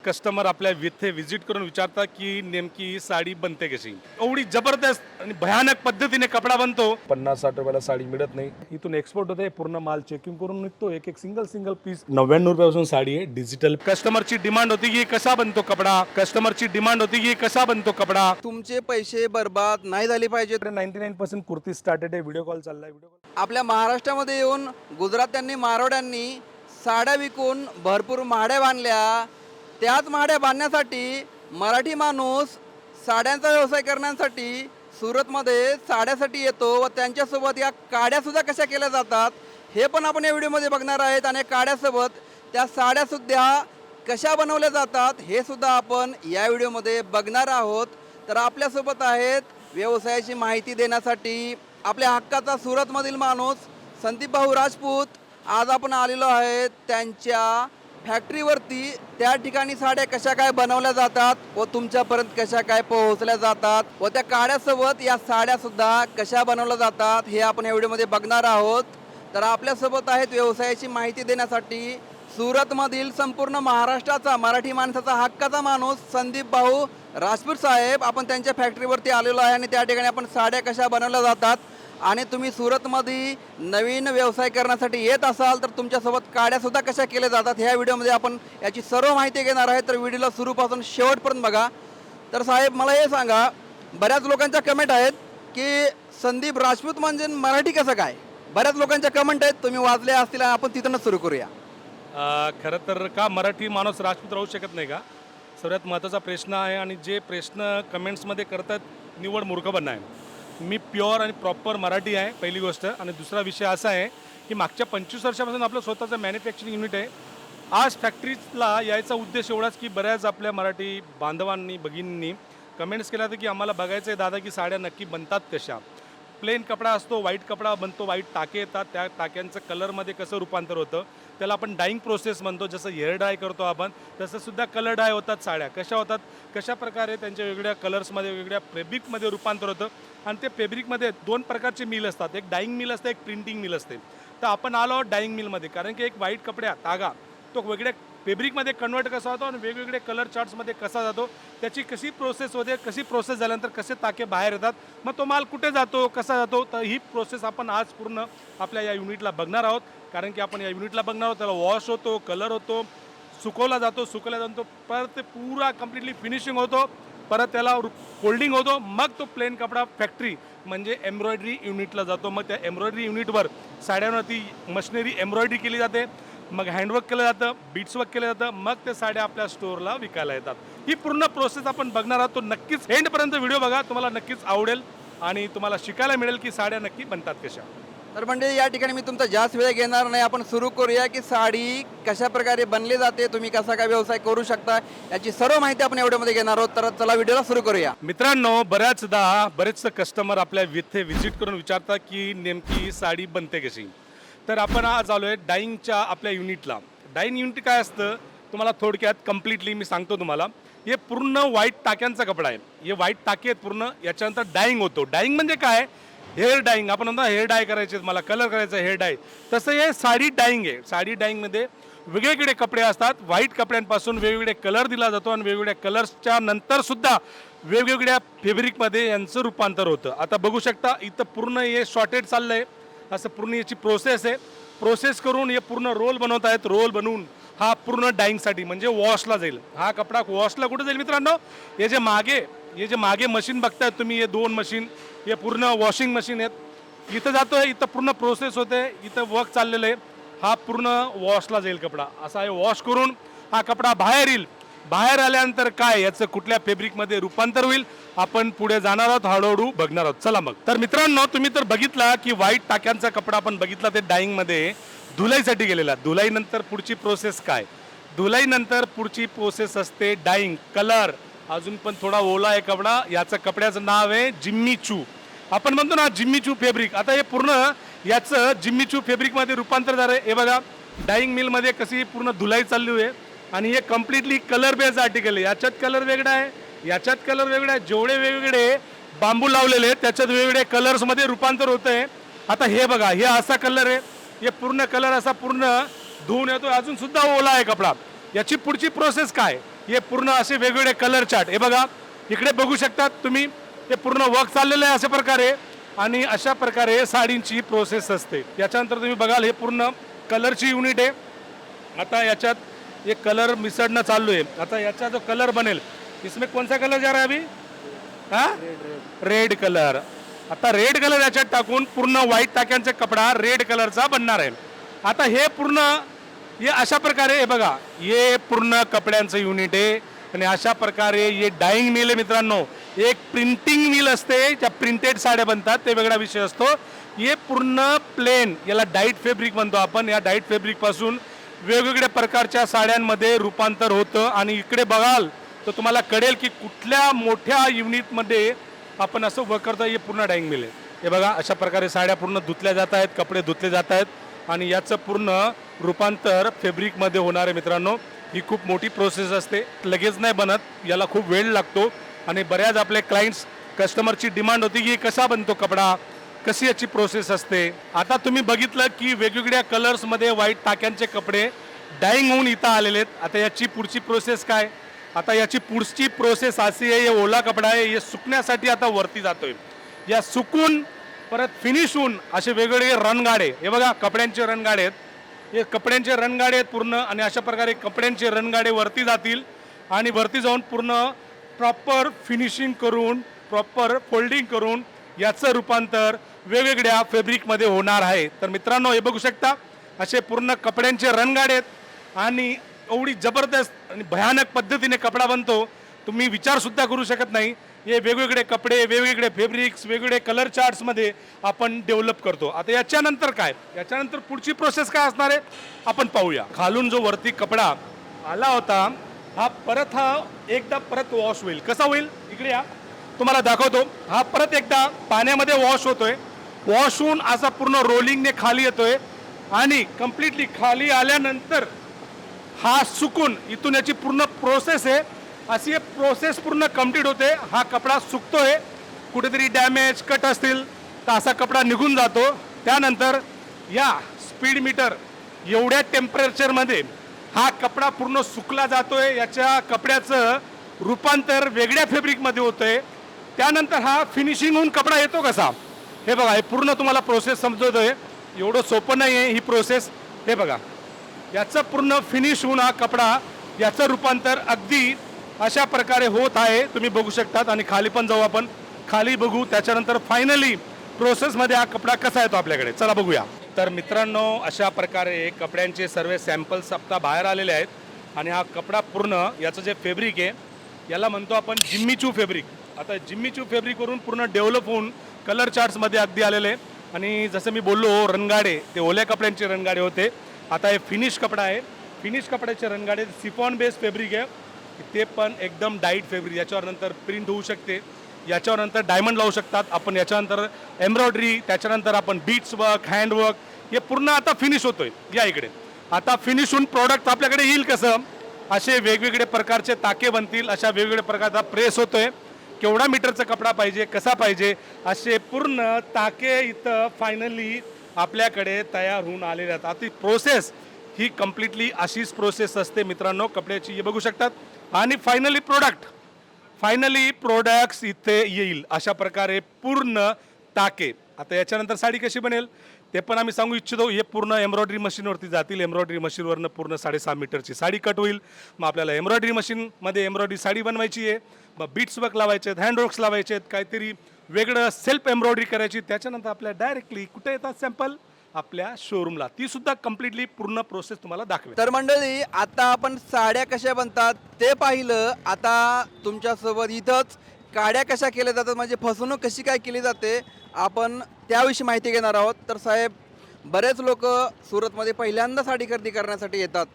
Customer आपल्या इथे visit करून विचारतात की नेमकी साडी बनते कशी. एवढी जबरदस्त आणि भयानक पद्धतीने कपडा बनतो. 50-60 रुपयाला साडी मिळत नाही. इथून एक्सपोर्ट होते, पूर्ण माल चेकिंग करून निघतो. एक एक सिंगल पीस 99 रुपयापासून साडी आहे डिजिटल. कस्टमरची डिमांड होती की कसा बनतो कपडा, कस्टमरची डिमांड होती की कसा बनतो कपडा. तुमचे पैसे बर्बाद नाही झाले पाहिजेत. 99% कुर्ती स्टार्टेड आहे. व्हिडिओ कॉल चाललाय. व्हिडिओ कॉल आपल्या महाराष्ट्रामध्ये येऊन गुजरात्यांनी मारवाड्यांनी साड्या विकून भरपूर माड्या बांधल्या. त्याच माड्या बांधण्यासाठी मराठी माणूस साड्यांचा व्यवसाय करण्यासाठी सुरतमध्ये साड्यासाठी येतो व त्यांच्यासोबत या काड्यासुद्धा कशा केल्या जातात हे पण आपण या व्हिडिओमध्ये बघणार आहेत. आणि काड्यासोबत त्या साड्यासुद्धा कशा बनवल्या जातात हे सुद्धा आपण या व्हिडिओमध्ये बघणार आहोत. तर आपल्यासोबत आहेत व्यवसायाची माहिती देण्यासाठी आपल्या हक्काचा सुरतमधील माणूस संदीप भाऊ राजपूत. आज आपण आलेलो आहे त्यांच्या फॅक्टरीवरती. त्या ठिकाणी साड्या कशा काय बनवल्या जातात व तुमच्यापर्यंत कशा काय पोहोचल्या जातात व त्या काड्यासोबत या साड्यासुद्धा कशा बनवल्या जातात हे आपण या व्हिडिओमध्ये बघणार आहोत. तर आपल्यासोबत आहेत व्यवसायाची माहिती देण्यासाठी सुरतमधील संपूर्ण महाराष्ट्राचा मराठी माणसाचा हक्काचा माणूस संदीप भाऊ राजपूत साहेब. आपण त्यांच्या फॅक्टरीवरती आलेलो आहे आणि त्या ठिकाणी आपण साड्या कशा बनवल्या जातात आणि तुम्ही सुरतमध्ये नवीन व्यवसाय करण्यासाठी येत असाल तर तुमच्यासोबत काड्यासुद्धा कशा केल्या जातात ह्या व्हिडिओमध्ये आपण याची सर्व माहिती घेणार आहे. तर व्हिडिओला सुरूपासून शेवटपर्यंत बघा. तर साहेब मला हे सांगा, बऱ्याच लोकांच्या कमेंट आहेत की संदीप राजपूत म्हणजे मराठी कसं काय. बऱ्याच लोकांच्या कमेंट आहेत, तुम्ही वाचल्या असतील. आपण तिथूनच सुरू करूया. खरं तर का मराठी माणूस राजपूत राहू शकत नाही का, सर्वात महत्त्वाचा प्रश्न आहे. आणि जे प्रश्न कमेंट्समध्ये करतात निवड मूर्खपणा आहे. मी प्युअर आणि प्रॉपर मराठी आहे पहिली गोष्ट. आणि दुसरा विषय असा आहे की मागच्या 25 वर्षापासून आपलं स्वतःचं मॅन्युफॅक्चरिंग युनिट आहे. आज फॅक्टरीला यायचा उद्देश एवढाच की बऱ्याच आपल्या मराठी बांधवांनी भगिनींनी कमेंट्स केल्या होत्या की आम्हाला बघायचं आहे दादा की साड्या नक्की बनतात कशा. प्लेन कपडा असतो, व्हाईट कपडा बनतो, व्हाईट टाके येतात, त्या टाक्यांचं कलरमध्ये कसं रूपांतर होतं त्याला आपण डाईंग प्रोसेस म्हणतो. जसं हेअर डाय करतो आपण तसंसुद्धा कलर डाय होतात. साड्या कशा होतात, कशा प्रकारे त्यांच्या वेगवेगळ्या कलर्समध्ये वेगवेगळ्या फॅब्रिकमध्ये रूपांतर होतं. आणि ते फॅब्रिकमध्ये 2 प्रकारचे मिल असतात, एक डाईंग मिल असते, एक प्रिंटिंग मिल असते. तर आपण आलो डाईंग मिलमध्ये, कारण की एक व्हाईट कपड्या धागा तो वेगळ्या फॅब्रिकमध्ये कन्वर्ट कसा होतो आणि वेगवेगळे कलर चार्ट्समध्ये कसा जातो, त्याची कशी प्रोसेस होते, कशी प्रोसेस झाल्यानंतर कसे टाके बाहेर येतात, मग तो माल कुठे जातो, कसा जातो. तर ही प्रोसेस आपण आज पूर्ण आपल्या या युनिटला बघणार आहोत. कारण की आपण या युनिटला बघणार आहोत, त्याला वॉश होतो, कलर होतो, सुकवला जातो, परत ते पुरा कम्प्लिटली फिनिशिंग होतो, परत त्याला फोल्डिंग होतो, मग तो प्लेन कपडा फॅक्टरी म्हणजे एम्ब्रॉयडरी युनिटला जातो. मग त्या एम्ब्रॉयडरी युनिटवर साड्यांवरती मशिनरी एम्ब्रॉयडरी केली जाते, मग हँडवर्क केलं जातं, बीट्स वर्क केलं जातं, मग ते साड्या आपल्या स्टोअरला विकायला येतात. ही पूर्ण प्रोसेस आपण बघणार आहोत. तो नक्कीच एंडपर्यंत व्हिडिओ बघा, तुम्हाला नक्कीच आवडेल आणि तुम्हाला शिकायला मिळेल की साड्या नक्की बनतात कशा. तर म्हणजे या ठिकाणी मी तुमचा जास्त वेळ घेणार नाही. आपण सुरू करूया की साडी कशा प्रकारे बनली जाते, तुम्ही कसा काय व्यवसाय करू शकता याची सर्व माहिती आपण व्हिडिओमध्ये घेणार आहोत. तर चला व्हिडिओला सुरू करूया. मित्रांनो, बरेच कस्टमर आपल्या इथे व्हिजिट करून विचारतात की नेमकी साडी बनते कशी. तर आपण आज आलो आहे डाईंगच्या आपल्या युनिटला. डाईंग युनिट काय असतं तुम्हाला थोडक्यात कम्प्लिटली मी सांगतो तुम्हाला. हे पूर्ण व्हाईट टाक्यांचा कपडा आहे. हे व्हाईट टाके आहेत पूर्ण. याच्यानंतर डाईंग होतो. डाईंग म्हणजे काय, हेअर डाईंग. आपण म्हणतो हेअर डाय करायचे, मला कलर करायचा हेअर डाय, तसं हे साडी डाईंग आहे. साडी डाईंगमध्ये वेगवेगळे कपडे असतात. व्हाईट कपड्यांपासून वेगवेगळे कलर दिला जातो आणि वेगवेगळ्या कलर्सच्या नंतरसुद्धा वेगवेगळ्या फॅब्रिकमध्ये यांचं रूपांतर होतं. आता बघू शकता इथं पूर्ण हे शॉर्टेड चाललं आहे. असं पूर्ण याची प्रोसेस आहे. प्रोसेस करून हे पूर्ण रोल बनवत आहेत. रोल बनवून हा पूर्ण डाईंगसाठी म्हणजे वॉशला जाईल. हा कपडा वॉशला कुठे जाईल मित्रांनो, हे जे मागे मशीन बघतायत तुम्ही, हे 2 मशीन, हे पूर्ण वॉशिंग मशीन आहेत. इथं जातोय, इथं पूर्ण प्रोसेस होते, इथं वर्क चाललेलं आहे. हा पूर्ण वॉशला जाईल कपडा. असा हे वॉश करून हा कपडा बाहेर येईल. बाहेर आल्यानंतर काय याचं कुठल्या फॅब्रिकमध्ये रूपांतर होईल आपण पुढे जाणार आहोत, हळूहळू बघणार आहोत. चला मग. तर मित्रांनो, तुम्ही तर बघितला की व्हाईट टाक्यांचा कपडा आपण बघितला, ते डाईंगमध्ये धुलाईसाठी गेलेला. धुलाईनंतर पुढची प्रोसेस काय, धुलाईनंतर पुढची प्रोसेस असते डाईंग, कलर. अजून पण थोडा ओला आहे कपडा. याचं कपड्याचं नाव आहे जिम्मी चू. आपण म्हणतो ना जिम्मी चू फॅब्रिक. आता हे पूर्ण याचं जिम्मी चू फॅब्रिकमध्ये रूपांतर झालं आहे. हे बघा डाईंग मिलमध्ये कशी पूर्ण धुलाई चालली आहे. आणि हे कम्प्लिटली कलर बेस्ड आर्टिकल आहे. याच्यात कलर वेगळा आहे, याच्यात कलर वेगळा आहे. जेवढे वेगवेगळे बांबू लावलेले आहेत त्याच्यात वेगवेगळे कलर्समध्ये रूपांतर होतं आहे. आता हे बघा, हे असा कलर आहे, हे पूर्ण कलर असा पूर्ण धुवून येतो, अजून सुद्धा ओला आहे कपडा. याची पुढची प्रोसेस काय, हे पूर्ण असे वेगवेगळे कलर चार्ट. हे बघा इकडे बघू शकतात तुम्ही, हे पूर्ण वर्क चाललेलं आहे अशा प्रकारे. आणि अशा प्रकारे साडींची प्रोसेस असते. याच्यानंतर तुम्ही बघाल हे पूर्ण कलरची युनिट आहे. आता याच्यात एक कलर मिसळणं चालू आहे. आता याचा जो कलर बनेल, इसमें कौन सा कलर जा रहा है अभी? हा, रेड कलर. आता रेड कलर याच्यात टाकून पूर्ण व्हाईट टाक्यांचा कपडा रेड कलरचा बनणार आहे. आता हे पूर्ण हे अशा प्रकारे हे बघा, हे पूर्ण कपड्यांचं युनिट आहे. आणि अशा प्रकारे हे डाईंग मिल आहे मित्रांनो. एक प्रिंटिंग मिल असते, त्या प्रिंटेड साड्या बनतात, ते वेगळा विषय असतो. हे पूर्ण प्लेन, याला डाईट फॅब्रिक म्हणतो आपण. या डाईट फॅब्रिक पासून वेगवेगळ्या प्रकारच्या साड्यांमध्ये रूपांतर होतं. आणि इकडे बघाल तर तुम्हाला कळेल की कुठल्या मोठ्या युनिटमध्ये आपण असं वर्क करतो. हे पूर्ण डाईंग मिल आहे. हे बघा अशा प्रकारे साड्या पूर्ण धुतल्या जात आहेत, कपडे धुतले जात आहेत. आणि याचं पूर्ण रूपांतर फॅब्रिकमध्ये होणार आहे मित्रांनो. ही खूप मोठी प्रोसेस असते, लगेच नाही बनत, याला खूप वेळ लागतो. आणि बऱ्याच आपले क्लायंट्स कस्टमरची डिमांड होती की कसा बनतो कपडा, कशी याची प्रोसेस असते. आता तुम्ही बघितलं की वेगवेगळ्या कलर्समध्ये व्हाईट टाक्यांचे कपडे डाईंग होऊन इथं आलेले आहेत. आता याची पुढची प्रोसेस काय? आता याची पुढची प्रोसेस अशी आहे, हे ओला कपडा आहे, हे सुकण्यासाठी आता वरती जातोय. या सुकून परत फिनिश होऊन असे वेगवेगळे रणगाडे, हे बघा कपड्यांचे रणगाडे आहेत, हे कपड्यांचे रणगाडे आहेत पूर्ण. आणि अशा प्रकारे कपड्यांचे रणगाडे वरती जातील आणि वरती जाऊन पूर्ण प्रॉपर फिनिशिंग करून, प्रॉपर फोल्डिंग करून याचं रूपांतर वेगवेगळ्या फॅब्रिकमध्ये होणार आहे. तर मित्रांनो हे बघू शकता, असे पूर्ण कपड्यांचे रणगाडे आहेत. आणि एवढी जबरदस्त आणि भयानक पद्धतीने कपडा बनतो, तुम्ही विचारसुद्धा करू शकत नाही. हे वेगवेगळे कपडे, वेगवेगळे फॅब्रिक्स, वेगवेगळे कलर चार्ट्समध्ये आपण डेव्हलप करतो. आता याच्यानंतर काय, याच्यानंतर पुढची प्रोसेस काय असणार आहे आपण पाहूया. खालून जो वरती कपडा आला होता हा एकदा परत वॉश होईल. कसा होईल? इकडे या, तुम्हाला दाखवतो. हा परत एकदा पाण्यामध्ये वॉश होतोय. वॉश होऊन असा पूर्ण रोलिंगने खाली येतोय. आणि कम्प्लिटली खाली आल्यानंतर हा सुकून इथून याची पूर्ण प्रोसेस आहे. अशी प्रोसेस पूर्ण कम्प्लीट होते. हा कपडा सुकतोय, कुठेतरी डॅमेज कट असतील तर असा कपडा निघून जातो. त्यानंतर या स्पीड मीटर एवढ्या टेम्परेचरमध्ये हा कपडा पूर्ण सुकला जातोय. याच्या कपड्याचं रूपांतर वेगळ्या फॅब्रिकमध्ये होतंय. त्यानंतर हा फिनिशिंग होऊन कपडा येतो कसा, हे बघा. हे पूर्ण तुम्हाला प्रोसेस समजवतोय, एवढं सोपं नाही आहे ही प्रोसेस. हे बघा, याचं पूर्ण फिनिश होऊन हा कपडा, याचं रूपांतर अगदी अशा प्रकारे होत आहे, तुम्ही बघू शकतात. आणि खाली पण जाऊ आपण, खाली बघू. त्याच्यानंतर फायनली प्रोसेसमध्ये हा कपडा कसा येतो आपल्याकडे, चला बघूया. तर मित्रांनो अशा प्रकारे कपड्यांचे सर्व सॅम्पल्स आता बाहेर आलेले आहेत. आणि हा कपडा पूर्ण याचं जे फॅब्रिक आहे याला म्हणतो आपण जिम्मीचू फॅब्रिक. आता जिम्मीचू फॅब्रिकवरून पूर्ण डेव्हलप होऊन कलर चार्ट्समध्ये अगदी आलेले आहे. आणि जसं मी बोललो रणगाडे, ते ओल्या कपड्यांचे रणगाडे होते. आता हे फिनिश कपडा आहे. फिनिश कपड्याचे रणगाडे सिफॉन बेस फॅब्रिक आहे, ते पण एकदम डाईट फॅब्रिक. याच्यावर नंतर प्रिंट होऊ शकते, याच्यावर नंतर डायमंड लावू शकतात आपण, याच्यानंतर एम्ब्रॉयडरी, त्याच्यानंतर आपण बीट्स वर्क, हँडवर्क, हे पूर्ण आता फिनिश होतोय. या इकडे आता फिनिश होऊन प्रॉडक्ट आपल्याकडे येईल कसं, असे वेगवेगळे प्रकारचे ताके बनतील, अशा वेगवेगळ्या प्रकारचा प्रेस होतोय. केवढा मीटरचा कपडा पाहिजे, कसा पाहिजे, असे पूर्ण ताके इथं फायनली आपल्याकडे तयार होऊन आलेले आहेत. आता प्रोसेस ही कम्प्लिटली अशीच प्रोसेस असते मित्रांनो कपड्याची, हे बघू शकतात. आणि फायनली प्रोडक्ट्स इथे येईल अशा प्रकारे पूर्ण टाके. आता याच्यानंतर साडी कशी बनेल ते पण आम्ही सांगू इच्छितो. हे पूर्ण एम्ब्रॉयडरी मशीनवरती जातील. एम्ब्रॉयडरी मशीनवरनं पूर्ण 6.5 मीटरची साडी कट होईल. मग आपल्याला एम्ब्रॉयडरी मशीनमध्ये एम्ब्रॉयडरी साडी बनवायची आहे. मग बीट्स वर्क लावायचे आहेत, हँडवर्क्स लावायचे आहेत, काहीतरी वेगळं सेल्फ एम्ब्रॉयडरी करायची. त्याच्यानंतर आपल्या डायरेक्टली कुठे येतात सॅम्पल, आपल्या शोरूमला. ती सुद्धा कम्प्लिटली पूर्ण प्रोसेस तुम्हाला दाखवेल. तर मंडळी आता आपण साड्या कशा बनतात ते पाहिलं. आता तुमच्यासोबत इथंच काड्या कशा केल्या जातात, म्हणजे फसवणूक कशी काय केली जाते, आपण त्याविषयी माहिती घेणार आहोत. तर साहेब, बरेच लोक सुरतमध्ये पहिल्यांदा साडी खरेदी करण्यासाठी येतात,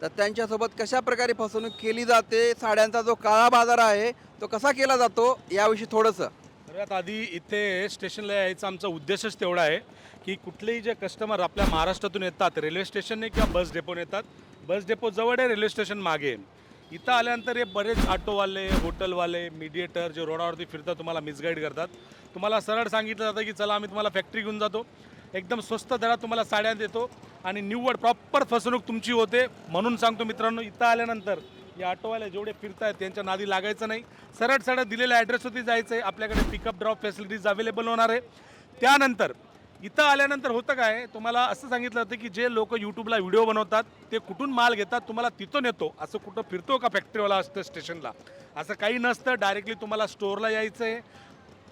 तर त्यांच्यासोबत कशा प्रकारे फसवणूक केली जाते, साड्यांचा जो काळा बाजार आहे तो कसा केला जातो, याविषयी थोडंसं. सर्वात आधी इथे स्टेशनला यायचा आमचा उद्देशच तेवढा आहे की कुठलेही जे कस्टमर आपल्या महाराष्ट्रातून येतात, रेल्वे स्टेशनने किंवा बस डेपोने येतात, बस डेपो जवळ आहे, रेल्वे स्टेशन मागे आहे. इथं आल्यानंतर हे बरेच ऑटोवाले, हॉटेलवाले, मीडिएटर जे रोडावरती फिरतात तुम्हाला मिसगाईड करतात. तुम्हाला सरळ सांगितलं जातं की चला आम्ही तुम्हाला फॅक्टरी घेऊन जातो, एकदम स्वस्त दरात तुम्हाला साड्या देतो आणि निव्वळ प्रॉपर फसवणूक तुमची होते. म्हणून सांगतो मित्रांनो, इथं आल्यानंतर या ऑटोवाले जेवढे फिरतायत त्यांच्या नादी लागायचं नाही. सरळ सरळ दिलेल्या ॲड्रेसवरती जायचं आहे. आपल्याकडे पिकअप ड्रॉप फॅसिलिटीज अवेलेबल होणार आहे. त्यानंतर इथं आल्यानंतर होतं काय, तुम्हाला असं सांगितलं होतं की जे लोक यूट्यूबला व्हिडिओ बनवतात ते कुठून माल घेतात तुम्हाला तिथून येतो, असं कुठं फिरतो का फॅक्टरीवाला असतं स्टेशनला, असं काही नसतं. डायरेक्टली तुम्हाला स्टोअरला यायचं आहे.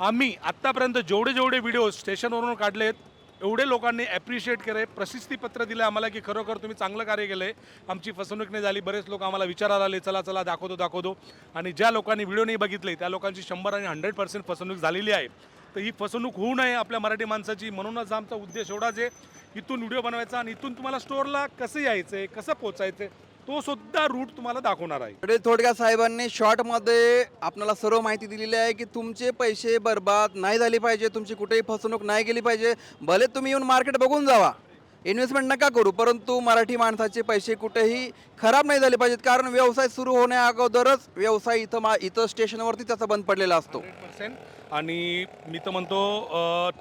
आम्ही आत्तापर्यंत जेवढे व्हिडिओ स्टेशनवरून काढलेत एवढे लोकांनी ॲप्रिशिएट केलं, प्रशस्तीपत्र दिलं आम्हाला की खरोखर तुम्ही चांगलं कार्य केलं आहे, आमची फसवणूक नाही झाली. बरेच लोक आम्हाला विचारायला आले, चला चला दाखवतो. आणि ज्या लोकांनी व्हिडिओ नाही बघितले त्या लोकांची 100 आणि 100% फसवणूक झालेली आहे. तर ही फसवणूक होऊ नये आपल्या मराठी माणसाची, म्हणूनच आमचा उद्देश एवढाच आहे, इथून व्हिडिओ बनवायचा आणि इथून तुम्हाला स्टोअरला कसं यायचं आहे, कसं पोचायचं आहे तो सुद्धा रूट तुम्हाला दाखवणार आहे. इकडे थोडक्यात साहेबांनी शॉर्टमध्ये आपल्याला सर्व माहिती दिलेली आहे की तुमचे पैसे बर्बाद नाही झाले पाहिजे, तुमची कुठेही फसवणूक नाही गेली पाहिजे. भले तुम्ही येऊन मार्केट बघून जावा, इन्व्हेस्टमेंट नका करू, परंतु मराठी माणसाचे पैसे कुठेही खराब नाही झाले पाहिजेत. कारण व्यवसाय सुरू होण्या अगोदरच व्यवसाय इथं स्टेशनवरती त्याचा बंद पडलेला असतो. 100%. आणि मी तर म्हणतो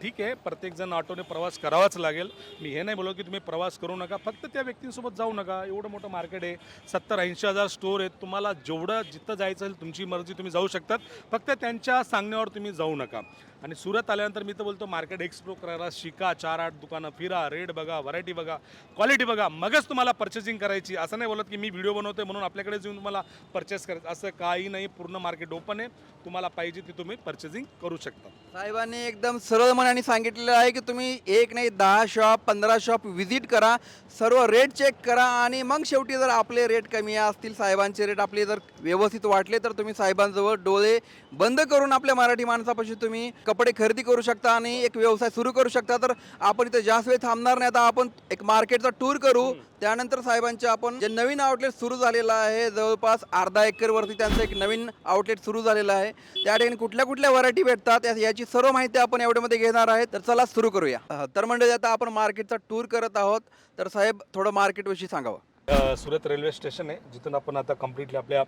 ठीक आहे, प्रत्येकजण ऑटोने प्रवास करावाच लागेल. मी हे नाही बोलत की तुम्ही प्रवास करू नका, फक्त त्या व्यक्तींसोबत जाऊ नका. एवढं मोठं मार्केट आहे, 70-80 हजार स्टोअर आहेत, तुम्हाला जेवढं जिथं जायचं असेल तुमची मर्जी, तुम्ही जाऊ शकतात. फक्त त्यांच्या सांगण्यावर तुम्ही जाऊ नका. आणि सुरत आल्यानंतर मी तर बोलतो मार्केट एक्सप्लोर करायला शिका, 4-8 दुकानं फिरा, रेट बघा, व्हरायटी बघा, क्वालिटी बघा, मगच तुम्हाला पर्चेसिंग करायची. असं नाही बोलत की मी व्हिडिओ बनवतोय म्हणून आपल्याकडे येऊन तुम्हाला परचेस करायचं, असं काही नाही. पूर्ण मार्केट ओपन आहे, तुम्हाला पाहिजे ती तुम्ही पर्चेसिंग करू शकता. साहेबांनी एकदम सरळ मनाने सांगितलेलं आहे की तुम्ही एक नाही 10 शॉप 15 शॉप व्हिजिट करा, सर्व रेट चेक करा आणि मग शेवटी जर आपले रेट कमी असतील, साहेबांचे रेट आपले जर व्यवस्थित वाटले तर तुम्ही साहेबांजवळ डोळे बंद करून आपल्या मराठी माणसापाशी तुम्ही कपडे खरेदी करू शकता आणि एक व्यवसाय सुरू करू शकता. तर आपण इथे जास्त वेळ थांबणार नाही, आता आपण एक मार्केटचा टूर करू. त्यानंतर साहेबांचे आपण जे नवीन आउटलेट सुरू झालेलं आहे, जवळपास अर्धा एकरवरती त्यांचं एक नवीन आउटलेट सुरू झालेलं आहे, त्या ठिकाणी कुठल्या कुठल्या व्हरायटी भेटतात याची सर्व माहिती आपण एवढ्यामध्ये घेणार आहे. तर चला सुरू करूया. तर मंडळी आता आपण मार्केटचा टूर करत आहोत, तर साहेब थोडं मार्केटविषयी सांगावं. सुरत रेल्वे स्टेशन आहे, जिथून आपण आता कम्प्लिटली आपल्या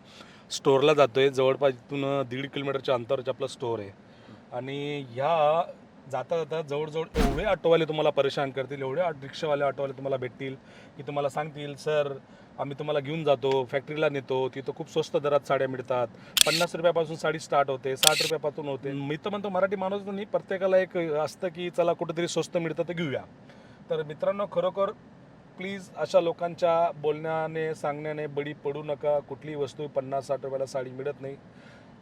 स्टोअरला जातो आहे. जवळपास इथून 1.5 किलोमीटरच्या अंतरावरचं आपलं स्टोअर आहे. आणि ह्या जाता जाता जवळजवळ एवढे ऑटोवाले तुम्हाला परेशान करतील, एवढे रिक्षावाले ऑटोवाले तुम्हाला भेटतील की तुम्हाला सांगतील सर आम्ही तुम्हाला घेऊन जातो, फॅक्टरीला नेतो, तिथं खूप स्वस्त दरात साड्या मिळतात. 50 रुपयापासून साडी स्टार्ट होते, 60 रुपयापासून होते. मी तर म्हणतो मराठी माणूस नाही, प्रत्येकाला एक असतं की चला कुठेतरी स्वस्त मिळतं तर घेऊया. तर मित्रांनो, खरोखर प्लीज अशा लोकांच्या बोलण्याने सांगण्याने बळी पडू नका. कुठलीही वस्तू 50-60 रुपयाला साडी मिळत नाही.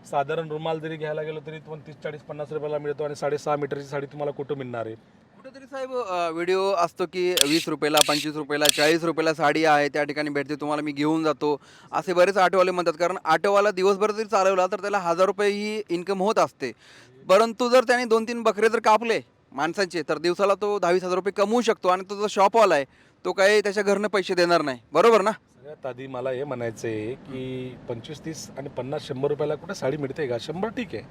साधारण रुमाल जरी घ्यायला गेलो तरी 30-40-50 रुपयाला मिळतो आणि 6.5 मीटरची साडी तुम्हाला कुठं मिळणार आहे. कुठेतरी साहेब व्हिडिओ असतो की 20 रुपयाला 25 रुपयाला 40 रुपयाला साडी आहे, त्या ठिकाणी भेटते, तुम्हाला मी घेऊन जातो, असे बरेच ऑटोवाले म्हणतात. कारण ऑटोवाला दिवसभर जरी चालवला तर त्याला 1000 रुपये ही इन्कम होत असते. परंतु जर त्याने 2-3 बकरे जर कापले माणसांचे तर दिवसाला तो 10-20 हजार रुपये कमवू शकतो. आणि तो जो शॉपवाला आहे तो काही त्याच्या घरनं पैसे देणार नाही, बरोबर ना? सगळ्यात आधी मला हे म्हणायचं आहे की 25-30 आणि 50-100 रुपयाला कुठे साडी मिळते का? 100 ठीक आहे,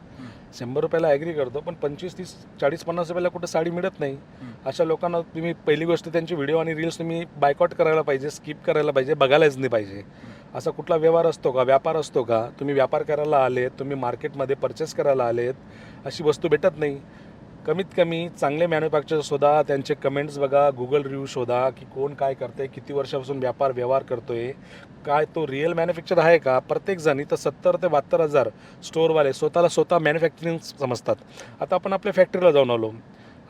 100 रुपयाला ॲग्री करतो, पण 25-30-40-50 रुपयाला कुठे साडी मिळत नाही. अशा लोकांना तुम्ही पहिली गोष्ट त्यांची व्हिडिओ आणि रील्स तुम्ही बायकॉट करायला पाहिजे, स्किप करायला पाहिजे, बघायलाच नाही पाहिजे. असा कुठला व्यवहार असतो का, व्यापार असतो का? तुम्ही व्यापार करायला आलेत, तुम्ही मार्केटमध्ये परचेस करायला आलेत, अशी वस्तू भेटत नाही. कमीत कमी चांगले मॅन्युफॅक्चर शोधा, त्यांचे कमेंट्स बघा, गुगल रिव्ह्यू शोधा की कोण काय करते, किती वर्षापासून व्यवहार करतोय, काय तो रिअल मॅन्युफॅक्चर आहे का. प्रत्येकजण इथं 70 ते 72 हजार स्टोअरवाले स्वतः मॅन्युफॅक्चरिंग समजतात. आता आपण आपल्या फॅक्टरीला जाऊन आलो,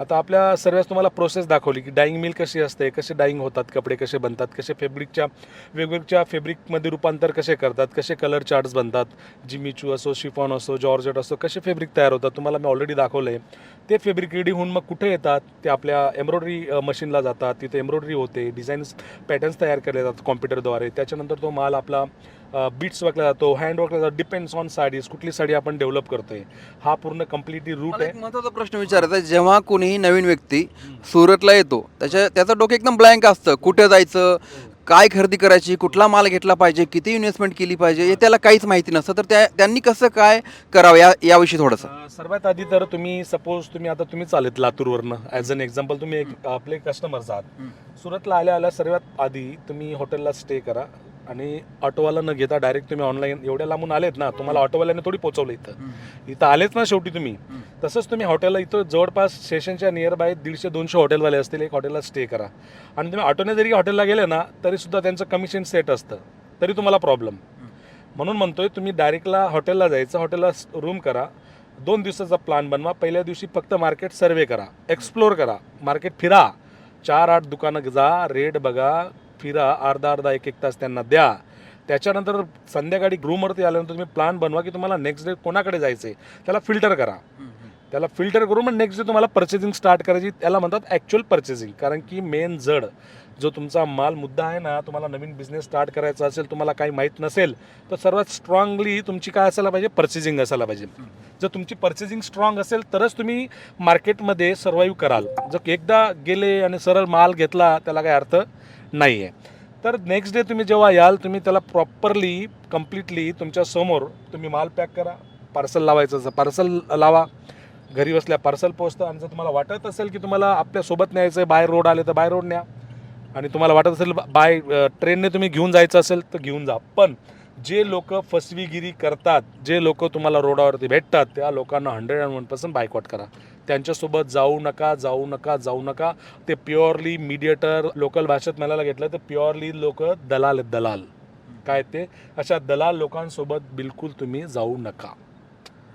आता आपल्या सर्वच तुम्हाला प्रोसेस दाखवली की डाईंग मिल कशी असते, कसे डाईंग होतात, कपडे कसे बनतात, कसे फॅब्रिकच्या वेगवेगळ्या फॅब्रिकमध्ये रूपांतर कसे करतात, कसे कलर चार्ट्स बनतात, जिमीचू असो, शिफॉन असो, जॉर्जेट असो, कसे फॅब्रिक तयार होतात तुम्हाला मी ऑलरेडी दाखवलं आहे. ते फॅब्रिक रेडी होऊन मग कुठे येतात, ते आपल्या एम्ब्रॉयडरी मशीनला जातात, तिथे एम्ब्रॉयडरी होते, डिझाईन्स पॅटर्न्स तयार केले जातात कॉम्प्युटरद्वारे. त्याच्यानंतर तो माल आपला बीट्स वाकला जातो, हँड वाकला जातो, डिपेंड्स ऑन साडीज, कुठली साडी आपण डेव्हलप करतोय. हा पूर्ण कम्प्लिटली रूट मला आहे. एक महत्त्वाचा प्रश्न विचारायचा आहे. जेव्हा कोणीही नवीन व्यक्ती सुरतला येतो त्याचं डोकं एकदम ब्लँक असतं, कुठं जायचं, काय खरेदी करायची, कुठला माल घेतला पाहिजे, किती इन्व्हेस्टमेंट केली पाहिजे, हे त्याला काहीच माहिती नसतं. तर त्यांनी कसं काय करावं याविषयी थोडंसं. सर्वात आधी तर तुम्ही सपोज तुम्ही चालत लातूरवरनं ॲज अन एक्झाम्पल तुम्ही एक आपले कस्टमर्स आहात. सुरतला आल्या सर्वात आधी तुम्ही हॉटेलला स्टे करा आणि ऑटोवाला न घेता डायरेक्ट तुम्ही ऑनलाईन एवढ्या लांबून आलेत ना, तुम्हाला ऑटोवाल्याने थोडी पोहोचवलं इथं आलेच ना शेवटी तुम्ही. तसंच तुम्ही हॉटेलला इथं जवळपास स्टेशनच्या नियर बाय 150-200 हॉटेलवाले असतील, एक हॉटेलला स्टे करा. आणि तुम्ही ऑटोने जरी हॉटेलला गेले ना तरी सुद्धा त्यांचं कमिशन सेट असतं, तरी तुम्हाला प्रॉब्लेम. म्हणून म्हणतोय तुम्ही डायरेक्टला हॉटेलला जायचं, हॉटेलला रूम करा, 2 दिवसाचा प्लॅन बनवा. पहिल्या दिवशी फक्त मार्केट सर्वे करा, एक्सप्लोर करा, मार्केट फिरा, 4-8 दुकानं जा, रेट बघा, फिरा, अर्धा 1-1 तास त्यांना द्या. त्याच्यानंतर संध्याकाळी रूमवरती आल्यानंतर तुम्ही प्लॅन बनवा की तुम्हाला नेक्स्ट डे कोणाकडे जायचं आहे, त्याला फिल्टर करा. त्याला फिल्टर करून मग नेक्स्ट डे तुम्हाला पर्चेसिंग स्टार्ट करायची. त्याला म्हणतात ॲक्च्युअल पर्चेसिंग. कारण की मेन जड जो तुमचा माल मुद्दा आहे ना, तुम्हाला नवीन बिझनेस स्टार्ट करायचा असेल, तुम्हाला काही माहीत नसेल, तर सर्वात स्ट्रॉंगली तुमची काय असायला पाहिजे, पर्चेसिंग असायला पाहिजे. जर तुमची पर्चेसिंग स्ट्रॉंग असेल तरच तुम्ही मार्केटमध्ये सर्वाईव्ह कराल. जर एकदा गेले आणि सरळ माल घेतला त्याला काही अर्थ नाही आहे. तर नेक्स्ट डे तुम्ही जेव्हा याल, तुम्ही त्याला प्रॉपरली कम्प्लिटली तुमच्या समोर तुम्ही माल पॅक करा. पार्सल लावायचं पार्सल लावा, घरी बसल्या पार्सल पोहोचतं. आणि जर तुम्हाला वाटत असेल की तुम्हाला आपल्यासोबत न्यायचं आहे, बाय रोड आले तर बाय रोड न्या, आणि तुम्हाला वाटत असेल बाय ट्रेनने तुम्ही घेऊन जायचं असेल तर घेऊन जा. पण जे लोक फसवीगिरी करतात, जे लोक तुम्हाला रोडावरती भेटतात, त्या लोकांना 101% बायकॉट करा. त्यांच्यासोबत जाऊ नका. ते प्युअरली मीडिएटर, लोकल भाषेत म्हणायला घेतलं तर प्युअरली लोक दलाल आहेत, दलाल. काय ते अशा दलाल लोकांसोबत बिलकुल तुम्ही जाऊ नका.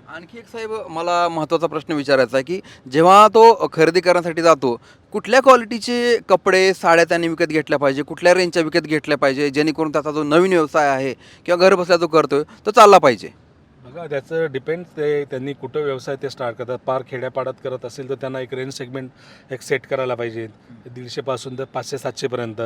आणखी एक साहेब मला महत्त्वाचा प्रश्न विचारायचा आहे की जेव्हा तो खरेदी करण्यासाठी जातो, कुठल्या क्वालिटीचे कपडे साड्या त्यांनी विकत घेतल्या पाहिजे, कुठल्या रेंजच्या विकत घेतल्या पाहिजे, जेणेकरून त्याचा जो नवीन व्यवसाय आहे किंवा घर बसल्या जो करतोय तो चालला पाहिजे. बघा, त्याचं डिपेंड ते त्यांनी कुठं व्यवसाय ते स्टार्ट करतात. पार खेड्यापाड्यात करत असेल तर त्यांना एक रेंज सेगमेंट एक सेट करायला पाहिजे, 150पासून तर 500-700पर्यंत.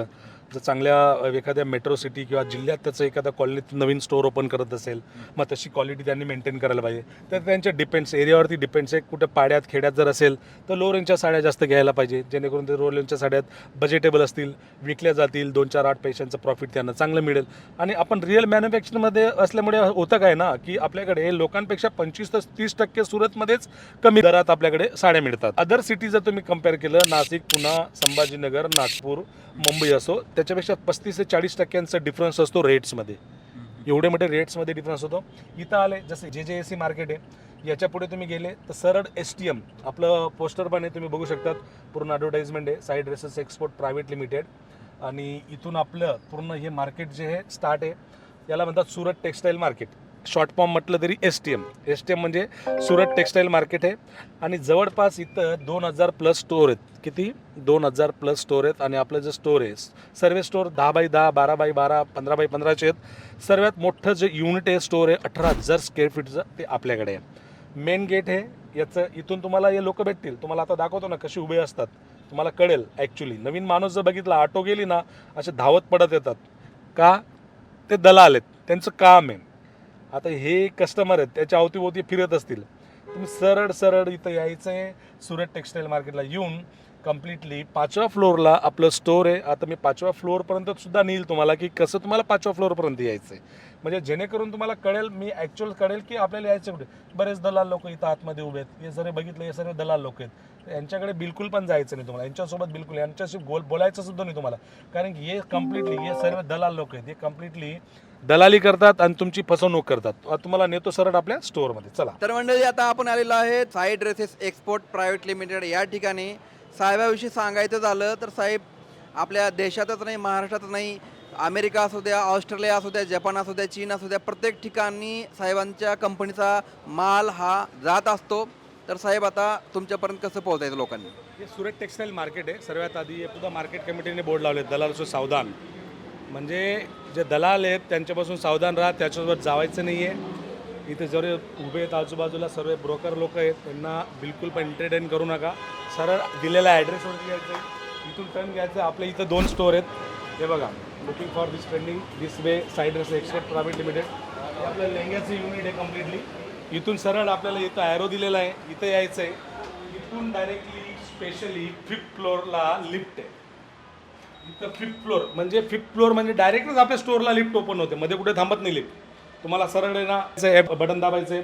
जर चांगल्या एखाद्या मेट्रो सिटी किंवा जिल्ह्यात त्याचं एखाद्या कॉलनीत नवीन स्टोअर ओपन करत असेल, मग तशी क्वालिटी त्यांनी मेंटेन करायला पाहिजे. तर त्यांच्या डिपेंड्स, एरियावरती डिपेंड्स आहे. कुठं पाड्यात खेड्यात जर असेल तर लो रेंजच्या साड्या जास्त घ्यायला पाहिजे, जेणेकरून ते लो रेंजच्या साड्यात बजेटेबल असतील, विकल्या जातील, 2-4-8 पैशांचं प्रॉफिट त्यांना चांगलं मिळेल. आणि आपण रिअल मॅन्युफॅक्चरिंगमध्ये असल्यामुळे होतं काय ना, की आपल्याकडे लोकांपेक्षा 25-30% सुरतमध्येच कमी दरात आपल्याकडे साड्या मिळतात. अदर सिटी जर तुम्ही कम्पेअर केलं, नाशिक, पुणे, संभाजीनगर, नागपूर, मुंबई असो, त्याच्यापेक्षा 35-40% डिफरन्स असतो रेट्समध्ये. एवढे मोठे रेट्समध्ये डिफरन्स होतो. इथं आले जसे JJAC मार्केट आहे, याच्या पुढे तुम्ही गेले तर सरळ STM आपलं पोस्टर पण आहे, तुम्ही बघू शकतात. पूर्ण ॲडव्हर्टाइजमेंट आहे, Sai dresses export private limited. आणि इथून आपलं पूर्ण हे मार्केट जे आहे स्टार्ट आहे, याला म्हणतात Surat textile market. Short form म्हटलं तरी STM म्हणजे सुरत टेक्स्टाईल मार्केट आहे. आणि जवळपास इथं 2000+ स्टोअर आहेत. किती? 2000+ स्टोअर आहेत. आणि आपलं जे स्टोअर आहे, सर्व स्टोअर 10x10, 12x12, 15x15चे आहेत. सर्वात मोठं जे युनिट आहे स्टोअर आहे 18,000 स्क्वेअर फीटचं, ते आपल्याकडे आहे. मेन गेट आहे याचं. इथून तुम्हाला हे लोक भेटतील, तुम्हाला आता दाखवतो ना कसे उभे असतात, तुम्हाला कळेल. ॲक्च्युली नवीन माणूस जर बघितला, ऑटो गेली ना, असे धावत पडत येतात. का? ते दलाल आहेत, त्यांचं काम आहे. आता हे कस्टमर आहेत, त्याच्या अवतीभोवती फिरत असतील. तुम्ही सरळ इथं यायचं आहे, सुरत टेक्स्टाईल मार्केटला येऊन कम्प्लिटली 5व्या फ्लोअरला आपलं स्टोअर आहे. आता मी 5व्या फ्लोअरपर्यंत सुद्धा नेईल तुम्हाला, की कसं तुम्हाला 5व्या फ्लोअरपर्यंत यायचं आहे, म्हणजे जेणेकरून तुम्हाला कळेल, मी ॲक्च्युअल कळेल की आपल्याला यायचं कुठे. बरेच दलाल लोक इथं आतमध्ये उभे आहेत, हे सर्व बघितलं, हे सर्व दलाल लोक आहेत. यांच्याकडे बिलकुल पण जायचं नाही तुम्हाला, यांच्यासोबत बिलकुल, यांच्याशी बोलायचं सुद्धा नाही तुम्हाला. कारण की हे कम्प्लिटली हे सर्व दलाल लोक आहेत, हे कम्प्लिटली दलाली करतात आणि तुमची फसवणूक करतात. तुम्हाला नेतो सरळ आपल्या स्टोअरमध्ये. चला तर मंडळी, आता आपण आलेलो आहे Sai dresses export private limited या ठिकाणी. साहेबाविषयी सांगायचं झालं तर साहेब आपल्या देशातच नाही, महाराष्ट्रातच नाही, अमेरिका असू द्या, ऑस्ट्रेलिया असू द्या, जपान असू द्या, चीन असू द्या, प्रत्येक ठिकाणी साहेबांच्या कंपनीचा माल हा जात असतो. तर साहेब, आता तुमच्यापर्यंत कसं पोहोचायचं लोकांनी? हे सुरत टेक्स्टाईल मार्केट आहे. सर्वात आधी सुद्धा मार्केट कमिटीने बोर्ड लावले, दलाल सावधान. म्हणजे जे दलाल आहेत त्यांच्यापासून सावधान राहा, त्याच्यासोबत जावायचं नाही आहे. इथे जर उभे आहेत आजूबाजूला सर्व ब्रोकर लोक आहेत, त्यांना बिलकुल पण एंटरटेन करू नका. सरळ दिलेल्या ॲड्रेसवरती यायचं आहे, इथून टर्न घ्यायचं. आपल्या इथं 2 स्टोअर आहेत, हे बघा. Booking for this trending this way Sai dresses export private limited. हे आपलं लेंग्याचं युनिट आहे कम्प्लिटली. इथून सरळ आपल्याला इथं ॲरो दिलेला आहे, इथं यायचं आहे. इथून डायरेक्टली स्पेशली 5th फ्लोअरला लिफ्ट आहे. इथं 5th फ्लोअर म्हणजे डायरेक्टच आपल्या स्टोअरला लिफ्ट ओपन होते, मध्ये कुठे थांबत नाही लिफ्ट. तुम्हाला सरळ आहे ना, बटन दाबायचं आहे,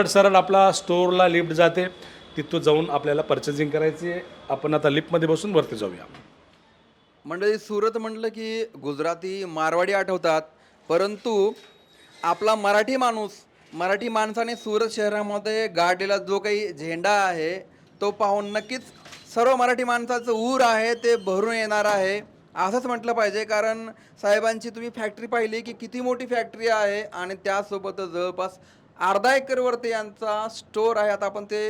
सरळ आपला स्टोअरला लिफ्ट जाते. तिथून जाऊन आपल्याला पर्चेसिंग करायची आहे. आपण आता लिफ्टमध्ये बसून वरती जाऊया. मंडळी, सुरत म्हटलं की गुजराती, मारवाडी आठवतात, परंतु आपला मराठी माणसाने सुरत शहरामध्ये गाडलेला जो काही झेंडा आहे तो पाहून नक्कीच सर्व मराठी माणसाचं ऊर आहे ते भरून येणार आहे. असंच म्हटलं पाहिजे, कारण साहेबांची तुम्ही फॅक्टरी पाहिली की किती मोठी फॅक्टरी आहे आणि त्यासोबतच जवळपास अर्धा एकरवरती यांचा स्टोअर आहे. आता आपण ते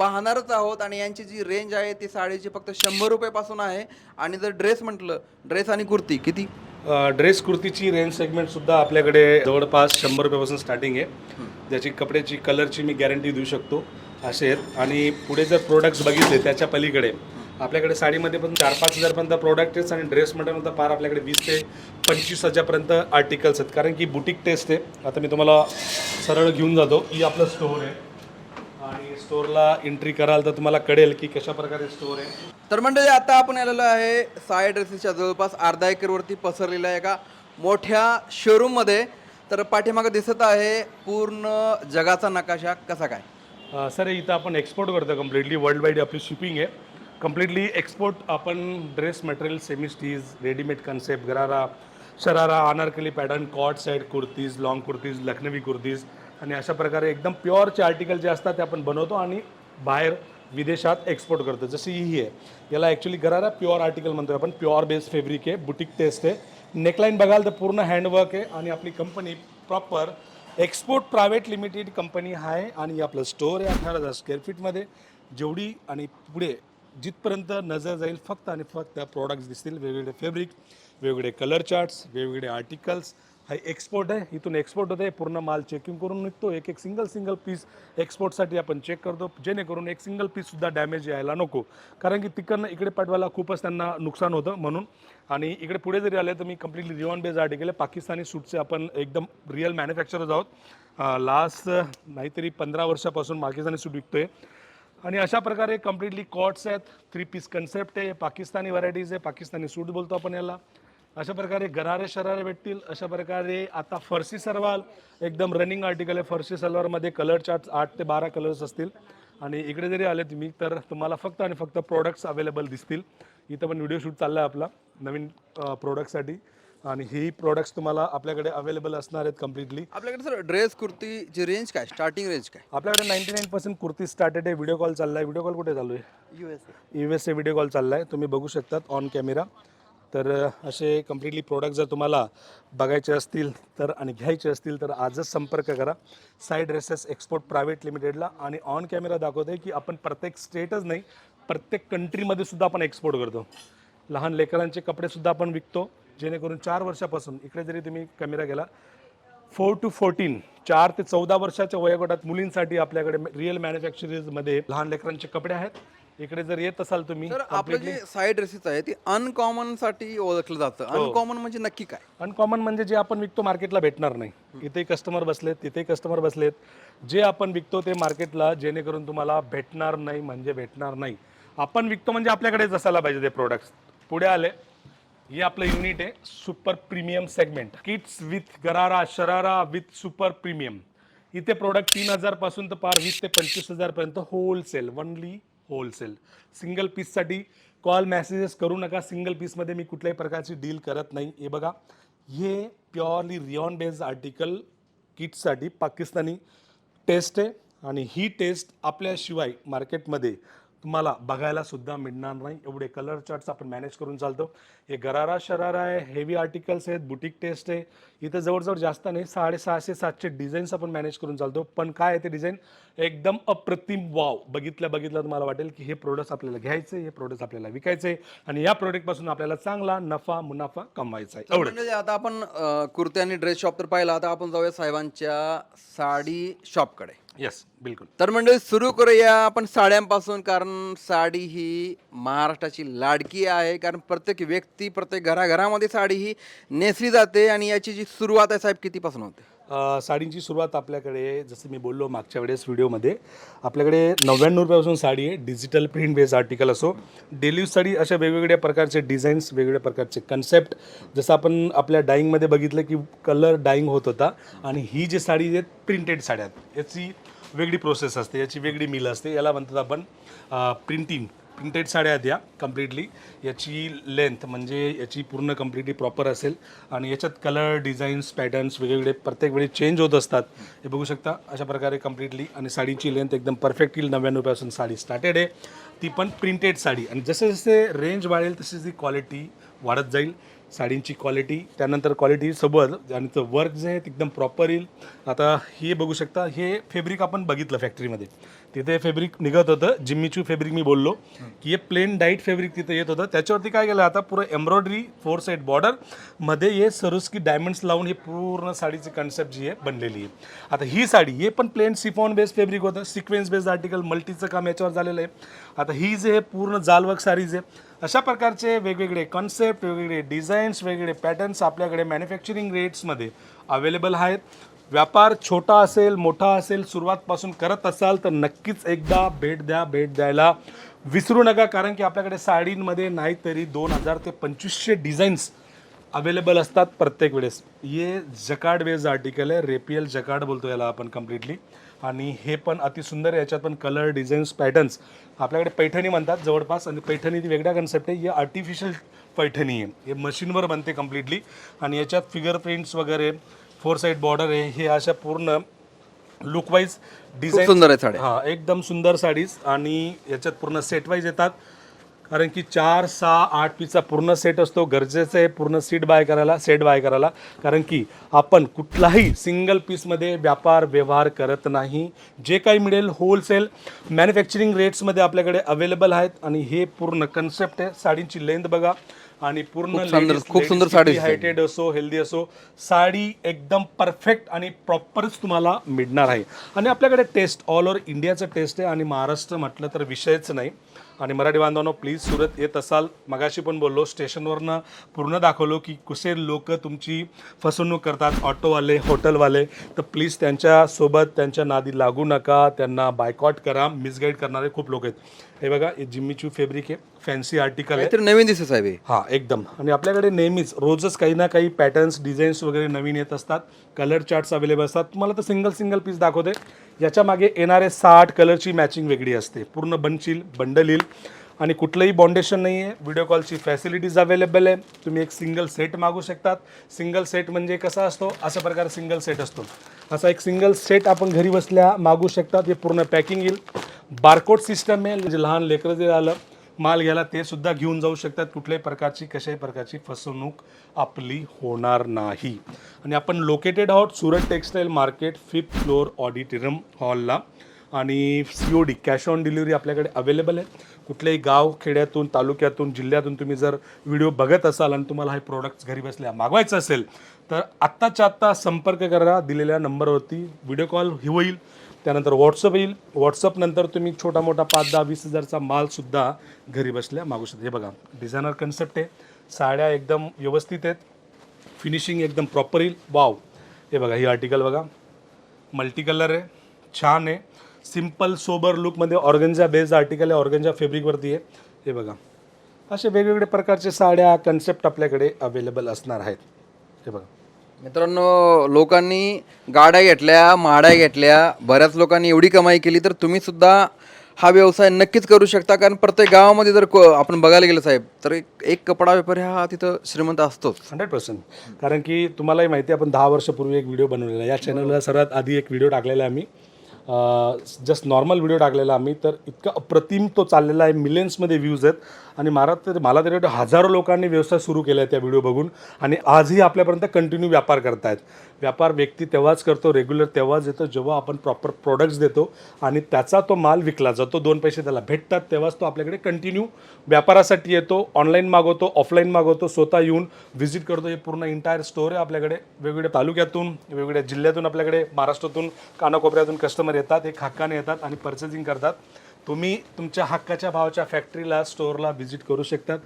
पाहणारच आहोत आणि यांची जी रेंज आहे ती साडीची फक्त 100 रुपयापासून आहे. आणि जर ड्रेस म्हटलं, ड्रेस आणि कुर्ती किती? ड्रेस कुर्तीची रेंज सेगमेंटसुद्धा आपल्याकडे जवळपास 100 रुपयापासून स्टार्टिंग आहे, ज्याची कपड्याची कलरची मी गॅरंटी देऊ शकतो असे आहेत. आणि पुढे जर प्रोडक्ट्स बघितले त्याच्या पलीकडे आपल्याकडे साडीमध्ये पण 4-5 हजारपर्यंत प्रोडक्ट आहेत आणि ड्रेस म्हटल्यानंतर फार आपल्याकडे 20 ते 25 हजारपर्यंत आर्टिकल्स आहेत, कारण की बुटीक टेस्ट आहे. आता मी तुम्हाला सरळ घेऊन जातो. ही आपलं स्टोअर आहे आणि स्टोअरला एंट्री कराल तर तुम्हाला कळेल की कशा प्रकारे स्टोअर आहे. तर मंडळी, आता आपण आलेलो आहे साई ड्रेसेसच्या जवळपास अर्धा एकरवरती पसरलेल्या एका मोठ्या शोरूममध्ये. तर पाठीमागं दिसत आहे पूर्ण जगाचा नकाशा. कसा काय? सर इथं आपण एक्सपोर्ट करतो कम्प्लिटली, वर्ल्ड वाईड आपली शिपिंग आहे. कम्प्लिटली एक्सपोर्ट आपण dress material, semi stitch, readymade concept, gharara, sharara, Anarkali pattern, coat set, kurtis, long kurtis, Lucknowi kurtis आणि अशा प्रकारे एकदम प्युअरचे आर्टिकल जे असतात ते आपण बनवतो आणि बाहेर विदेशात एक्सपोर्ट करतो. जशी ही आहे, याला ॲक्च्युली गरारा प्युअर आर्टिकल म्हणतो आपण. प्युअर बेस फॅब्रिक आहे, बुटीक टेस्ट आहे. नेकलाईन बघाल तर पूर्ण हँडवर्क आहे आणि आपली company proper export private limited company आहे आणि आपलं स्टोअर आहे 18,000 स्क्वेअर फीटमध्ये. जेवढी आणि पुढे जिथपर्यंत नजर जाईल फक्त आणि फक्त प्रोडक्ट्स दिसतील, वेगवेगळे फॅब्रिक, वेगवेगळे कलर चार्ट्स, वेगवेगळे आर्टिकल्स. हा एक्सपोर्ट आहे, इथून एक्सपोर्ट होते, पूर्ण माल चेकिंग करून निघतो. एक एक सिंगल पीस एक्सपोर्टसाठी आपण चेक करतो, जेणेकरून एक सिंगल पीससुद्धा डॅमेज यायला नको, कारण की तिकडनं इकडे पाठवायला खूपच त्यांना नुकसान होतं म्हणून. आणि इकडे पुढे जरी आले तर मी कम्प्लिटली रिऑन बेस्ड आर्टिकल आहे. पाकिस्तानी सूटचे आपण एकदम रिअल मॅन्युफॅक्चरर्स आहोत. लास्ट नाहीतरी 15 वर्षापासून पाकिस्तानी सूट विकतोय. आणि अशा प्रकारे कम्प्लिटली कॉट्स आहेत, 3 पीस कन्सेप्ट आहे, पाकिस्तानी व्हरायटीज आहे, पाकिस्तानी सूट बोलतो आपण याला. अशा प्रकारे गरारे शरारे भेटतील. अशा प्रकारे आता फरसी सलवार एकदम रनिंग आर्टिकल आहे. फरसी सलवारमध्ये कलर चार्ट 8 ते 12 कलर्स असतील. आणि इकडे जरी आले तुम्ही तर तुम्हाला फक्त आणि फक्त प्रोडक्ट्स अवेलेबल दिसतील. इथं पण व्हिडिओ शूट चालला आहे आपला नवीन प्रोडक्टसाठी आणि ही प्रोडक्ट्स तुम्हाला आपल्याकडे अवेलेबल असणार आहेत कम्प्लिटली. आपल्याकडे सर ड्रेस कुर्तीची रेंज काय, स्टार्टिंग रेंज काय? आपल्याकडे 99% कुर्ती स्टार्टेड आहे. व्हिडिओ कॉल चालला आहे. व्हिडिओ कॉल कुठे चालू आहे? USA व्हिडिओ कॉल चालला आहे, तुम्ही बघू शकतात ऑन कॅमेरा. तर असे कम्प्लिटली प्रोडक्ट जर तुम्हाला बघायचे असतील तर आणि घ्यायचे असतील तर आजच संपर्क करा साई ड्रेसेस एक्सपोर्ट प्रायव्हेट लिमिटेडला. आणि ऑन कॅमेरा दाखवते की आपण प्रत्येक स्टेटच नाही, प्रत्येक कंट्रीमध्ये सुद्धा आपण एक्सपोर्ट करतो. लहान लेकरांचे कपडेसुद्धा आपण विकतो, जेणेकरून 4 वर्षापासून इकडे जरी तुम्ही कॅमेरा गेला 4 to 14 4 ते 14 वर्षाच्या वयोगटात मुलींसाठी आपल्याकडे रिअल मॅन्युफॅक्चरर्समध्ये लहान लेकरांचे कपडे आहेत. इकडे जर येत असाल तुम्ही, तर आपलं जे साई ड्रेसेस आहे ती अनकॉमन साठी ओळखलं जातं. अनकॉमन म्हणजे नक्की काय? अनकॉमन म्हणजे जे आपण विकतो मार्केटला भेटणार नाही. इथे कस्टमर बसलेत, तिथे कस्टमर बसलेत, जे आपण विकतो ते मार्केटला जेणेकरून तुम्हाला भेटणार नाही म्हणजे भेटणार नाही. आपण विकतो म्हणजे आपल्याकडेच असायला पाहिजे ते प्रोडक्ट्स. पुढे आले, हे आपलं युनिट आहे super premium segment, kids with gharara sharara with super premium. इथे प्रोडक्ट 3,000 पासून तर पार 20 ते 25,000 पर्यंत होलसेल, ओनली होलसेल. सिंगल पीससाठी कॉल मेसेजेस करू नका. सिंगल पीसमध्ये मी कुठल्याही प्रकारची डील करत नाही. हे बघा, हे प्युअरली रिऑन बेस्ड आर्टिकल किड्ससाठी पाकिस्तानी टेस्ट आहे आणि ही टेस्ट आपल्याशिवाय मार्केटमध्ये तुम्हाला बघायला सुद्धा मिळणार नाही. एवढे कलर चार्ट्स आपण मॅनेज करून चालतो. हे गरारा शरारा आहे, हेवी आर्टिकल्स आहेत, बुटीक टेस्ट आहे. इथं जवळजवळ जास्त नाही, 650-700 डिझाईन्स आपण मॅनेज करून चालतो. पण काय आहे ते डिझाईन एकदम अप्रतिम, वाव. बघितलं तुम्हाला वाटेल की हे प्रोडक्ट्स आपल्याला घ्यायचे, हे प्रोडक्ट्स आपल्याला विकायचे आणि या प्रोडक्टपासून आपल्याला चांगला नफा मुनाफा कमवायचा आहे. एवढं. म्हणजे आता आपण कुर्ती आणि ड्रेस शॉप तर पाहिला, आता आपण जाऊया साहेबांच्या साडी शॉपकडे. येस, बिलकुल. तर मंडळी, सुरू करूया आपण साड्यांपासून, कारण साडी ही महाराष्ट्राची लाडकी आहे. कारण प्रत्येक व्यक्ती, प्रत्येक घराघरामध्ये साडी ही नेसली जाते. आणि याची जी सुरुवात आहे साहेब, कितीपासून होते? साडींची सुरुवात आपल्याकडे, जसं मी बोललो मागच्या वेळेस व्हिडिओमध्ये, आपल्याकडे 99 रुपयापासून साडी आहे. डिजिटल प्रिंट बेस्ड आर्टिकल असो, डेली यूज साडी, अशा वेगवेगळ्या प्रकारचे डिझाईन्स, वेगवेगळ्या प्रकारचे कन्सेप्ट. जसं आपण आपल्या डाईंगमध्ये बघितलं की कलर डाईंग होत होता आणि ही जी साडी आहेत प्रिंटेड साड्या, याची वेगळी प्रोसेस असते, याची वेगळी मिल असते. याला म्हणतात आपण प्रिंटिंग. प्रिंटेड साड्या आहेत या कम्प्लिटली. याची लेंथ म्हणजे याची पूर्ण कम्प्लिटली प्रॉपर असेल आणि याच्यात कलर डिझाईन्स पॅटर्न्स वेगवेगळे प्रत्येक वेळी चेंज होत असतात. हे बघू शकता अशा प्रकारे कम्प्लिटली. आणि साडीची लेंथ एकदम परफेक्ट येईल. 99 रुपयापासून साडी स्टार्टेड आहे, ती पण प्रिंटेड साडी. आणि जसे जसे रेंज वाढेल तशी ती क्वालिटी वाढत जाईल साडींची क्वालिटी. त्यानंतर क्वालिटी सोबत आणि ते वर्क जे आहे ते एकदम प्रॉपर येईल. आता हे बघू शकता, हे फॅब्रिक आपण बघितलं फॅक्टरीमध्ये, तिथे फॅब्रिक निघत होतं. जिम्मीचू फॅब्रिक मी बोललो की हे प्लेन डाईट फॅब्रिक तिथे येत होतं. त्याच्यावरती काय केलं आता पुरं एम्ब्रॉयडरी 4 साईड बॉर्डर मध्ये हे सरुस्की डायमंड्स लावून हे पूर्ण साडीची कन्सेप्ट जी आहे बनलेली आहे. आता ही साडी हे पण प्लेन सिफॉन बेस्ड फॅब्रिक होतं, सिक्वेन्स बेस्ड आर्टिकल मल्टीचं काम याच्यावर झालेलं आहे. आता ही जे आहे पूर्ण जालवर्क साडीज आहे. अशा प्रकारचे वेगवेगळे कॉन्सेप्ट, वेगवेगळे डिझाईन्स, वेगवेगळे पॅटर्न्स आपल्याकडे मॅन्युफॅक्चरिंग रेट्समध्ये अवेलेबल आहेत. व्यापार छोटा असेल मोठा असेल सुरुवातपासून करत असाल तर नक्कीच एकदा भेट द्यायला विसरू नका. कारण की आपल्याकडे साडींमध्ये नाहीतरी 2000 ते 2500 डिझाईन्स अवेलेबल असतात प्रत्येक वेळेस. हे जकार्ड बेस्ड आर्टिकल आहे, रेपियल जकार्ड बोलतो याला आपण कम्प्लिटली. आणि हे पण अतिसुंदर आहे. याच्यात पण कलर डिझाईन्स पॅटर्न्स आपल्याकडे पैठणी म्हणतात जवळपास. आणि पैठणी ती वेगळा कन्सेप्ट आहे. ही आर्टिफिशियल पैठणी आहे, हे मशीनवर बनते कम्प्लिटली. आणि याच्यात फिगर प्रिंट्स वगैरे 4 साईड बॉर्डर आहे. हे अशा पूर्ण लुकवाईज डिझाईन सुंदर आहे साड्या. हां एकदम सुंदर साडीज. आणि याच्यात पूर्ण सेट वाईज येतात. कारण की 4, 6, 8 पीसचा पूर्ण सेट असतो. गरजेचं आहे पूर्ण सेट बाय करायला. कारण की आपण कुठलाही सिंगल पीसमध्ये व्यापार व्यवहार करत नाही. जे काही मिळेल होलसेल मॅन्युफॅक्चरिंग रेट्समध्ये आपल्याकडे अवेलेबल आहेत. आणि हे पूर्ण कन्सेप्ट आहे. साडींची लेंथ बघा आणि पूर्ण खूप सुंदर साडी, हायटेड असो हेल्दी असो साडी एकदम परफेक्ट आणि प्रॉपरच तुम्हाला मिळणार आहे. आणि आपल्याकडे टेस्ट ऑल ओव्हर इंडियाचं टेस्ट आहे. आणि महाराष्ट्र म्हटलं तर विषयच नाही. आणि मराठी बांधवांनो प्लीज सुरत येत असाल, मगाशी पण बोललो स्टेशनवरनं पूर्ण दाखवलो की कसे लोक तुमची फसवणूक करतात, ऑटोवाले हॉटेलवाले. तर प्लीज त्यांच्यासोबत त्यांच्या नादी लागू नका, त्यांना बायकॉट करा. मिसगाईड करणारे खूप लोक आहेत. हे बघा हे जिम्मीचू फॅब्रिक आहे, फॅन्सी आर्टिकल आहे. तर नवीन दिसत साहेब हे. हां एकदम. आणि आपल्याकडे नेहमीच रोजच काही ना काही पॅटर्न्स डिझाईन्स वगैरे नवीन येत असतात. कलर चार्ट्स अवेलेबल असतात. तुम्हाला तर सिंगल पीस दाखवते. याच्या मागे येणारे 60 कलरची मॅचिंग वेगळी असते. पूर्ण बंडल येईल. आणि कुठलंही बाउंडेशन नाही आहे. व्हिडिओ कॉलची फॅसिलिटीज अवेलेबल आहे. तुम्ही एक सिंगल सेट मागू शकतात. सिंगल सेट म्हणजे कसा असतो, अशा प्रकारे सिंगल सेट असतो. असा एक सिंगल सेट आपण घरी बसल्या मागू शकतात. हे पूर्ण पॅकिंग येईल. बारकोड सिस्टम आहे, म्हणजे लहान लेकरं जे आलं माल घ्यायला ते सुद्धा घेऊन जाऊ शकतात. कुठल्याही प्रकारची कशाही प्रकारची फसवणूक आपली होणार नाही. आणि आपण लोकेटेड आहोत Surat textile market 5th floor auditorium हॉलला. आणि COD कॅश ऑन डिलिव्हरी आपल्याकडे अवेलेबल आहे. कुठल्याही गाव खेड्यातून तालुक्यातून जिल्ह्यातून तुम्ही जर व्हिडिओ बघत असाल आणि तुम्हाला हे प्रोडक्ट्स घरी बसल्या मागवायचं असेल तर आत्ताच्या आत्ता संपर्क करा दिलेल्या नंबरवरती. व्हिडिओ कॉल होईल, त्यानंतर व्हॉट्सअप येईल. व्हॉट्सअप नंतर तुम्ही छोटा मोठा 5, 10, 20 हजारचा मालसुद्धा घरी बसल्या मागू शकता. हे बघा डिझायनर कन्सेप्ट आहे. साड्या एकदम व्यवस्थित आहेत. फिनिशिंग एकदम प्रॉपर येईल. वाव. हे बघा ही आर्टिकल बघा, मल्टी कलर आहे, छान आहे. सिम्पल सोबर लुकमध्ये ऑर्गन्झा बेस्ड आर्टिकल आहे, ऑर्गन्झा फॅब्रिकवरती आहे. हे बघा असे वेगवेगळे प्रकारचे साड्या कन्सेप्ट आपल्याकडे अवेलेबल असणार आहेत. हे बघा मित्रांनो, लोकांनी गाड्या घेतल्या, माड्या घेतल्या, बऱ्याच लोकांनी एवढी कमाई केली, तर तुम्ही सुद्धा हा व्यवसाय नक्कीच करू शकता. कारण प्रत्येक गावामध्ये जर आपण बघायला गेलं साहेब तर एक कपडा व्यापारी हा तिथं श्रीमंत असतोच 100%. कारण की तुम्हालाही माहिती आहे आपण 10 वर्षापूर्वी एक व्हिडिओ बनवलेला आहे. या चॅनलला सर्वात आधी एक व्हिडिओ टाकलेला आहे आम्ही, जस्ट नॉर्मल व्हिडिओ टाकलेला आम्ही. तर इतका अप्रतिम तो चाललेला आहे, मिलियन्समध्ये व्ह्यूज आहेत. आणि मला तरी वाटतं हजारो लोकांनी व्यवसाय सुरू केला आहे त्या व्हिडिओ बघून. आणि आजही आपल्यापर्यंत कंटिन्यू व्यापार करतायत. व्यापार व्यक्ती तेव्हाच करतो, रेग्युलर तेव्हाच येतो जेव्हा आपण प्रॉपर प्रोडक्ट्स देतो आणि त्याचा तो माल विकला जातो, 2 पैसे त्याला भेटतात, तेव्हाच तो आपल्याकडे कंटिन्यू व्यापारासाठी येतो. ऑनलाईन मागवतो, ऑफलाईन मागवतो, स्वतः येऊन व्हिजिट करतो. हे पूर्ण इंटायर स्टोर आहे आपल्याकडे. वेगवेगळ्या तालुक्यातून वेगवेगळ्या जिल्ह्यातून आपल्याकडे महाराष्ट्रातून कानाकोपऱ्यातून कस्टमर येतात, एक हक्काने येतात आणि पर्चेसिंग करतात. तुम्ही तुमच्या हक्काच्या भावाच्या फॅक्टरीला स्टोअरला व्हिजिट करू शकतात.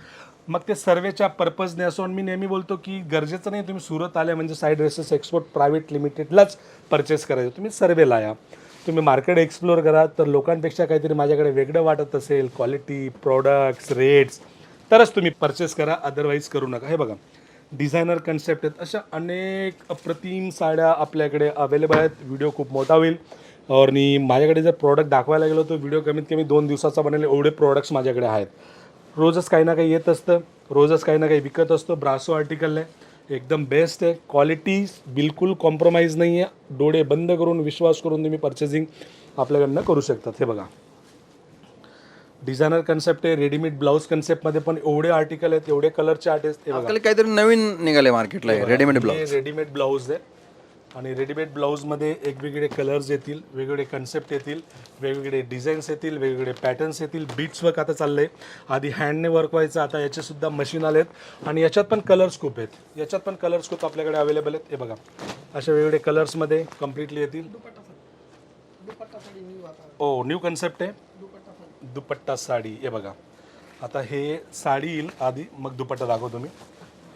मग ते सर्वेच्या पर्पजने असो. आणि मी नेहमी बोलतो की गरजेचं नाही तुम्ही सुरत आले म्हणजे साईड ड्रेसेस एक्सपोर्ट प्रायव्हेट लिमिटेडलाच परचेस करायचं. तुम्ही सर्वेला या, तुम्ही मार्केट एक्सप्लोअर करा. तर लोकांपेक्षा काहीतरी माझ्याकडे वेगळं वाटत असेल, क्वालिटी, प्रोडक्ट्स, रेट्स, तरच तुम्ही परचेस करा, अदरवाईज करू नका. हे बघा डिझायनर कन्सेप्ट आहेत. अशा अनेक अप्रतिम साड्या आपल्याकडे अवेलेबल आहेत. व्हिडिओ खूप मोठा होईल. आणि माझ्याकडे जर प्रॉडक्ट दाखवायला गेलो तर व्हिडिओ कमीत कमी 2 दिवसाचा बनेल एवढे प्रॉडक्ट्स माझ्याकडे आहेत. रोजच काही ना काही येत असतं, रोजच काही ना काही विकत असतो. ब्रासो आर्टिकल आहे, एकदम बेस्ट आहे, क्वालिटी बिलकुल कॉम्प्रोमाइज नाही आहे. डोळे बंद करून विश्वास करून तुम्ही परचेसिंग आपल्याकडनं करू शकतात. हे बघा, डिझायनर कन्सेप्ट आहे, रेडीमेड ब्लाऊज कन्सेप्टमध्ये पण एवढे आर्टिकल आहेत, एवढे कलरचे आर्टिस्ट. हे बघा, आजकाल काहीतरी नवीन निघाले मार्केटला रेडीमेड ब्लाउज. रेडीमेड ब्लाऊज आहे आणि रेडीमेड ब्लाऊजमध्ये वेगवेगळे कलर्स येतील, वेगवेगळे कन्सेप्ट येतील, वेगवेगळे डिझाईन्स येतील, वेगवेगळे पॅटर्न्स येतील. बीट्स वर्क आता चाललं आहे, आधी हँडने वर्क व्हायचं, आता याचेसुद्धा मशीन आले आहेत आणि याच्यात पण कलर्स खूप आहेत. याच्यात पण कलर्स खूप आपल्याकडे अवेलेबल आहेत. हे बघा, अशा वेगवेगळे कलर्समध्ये कम्प्लिटली येतील. ओ न्यू कन्सेप्ट आहे, दुपट्टा साडी. हे बघा, आता हे साडी येईल आधी, मग दुपट्टा दाखवतो मी.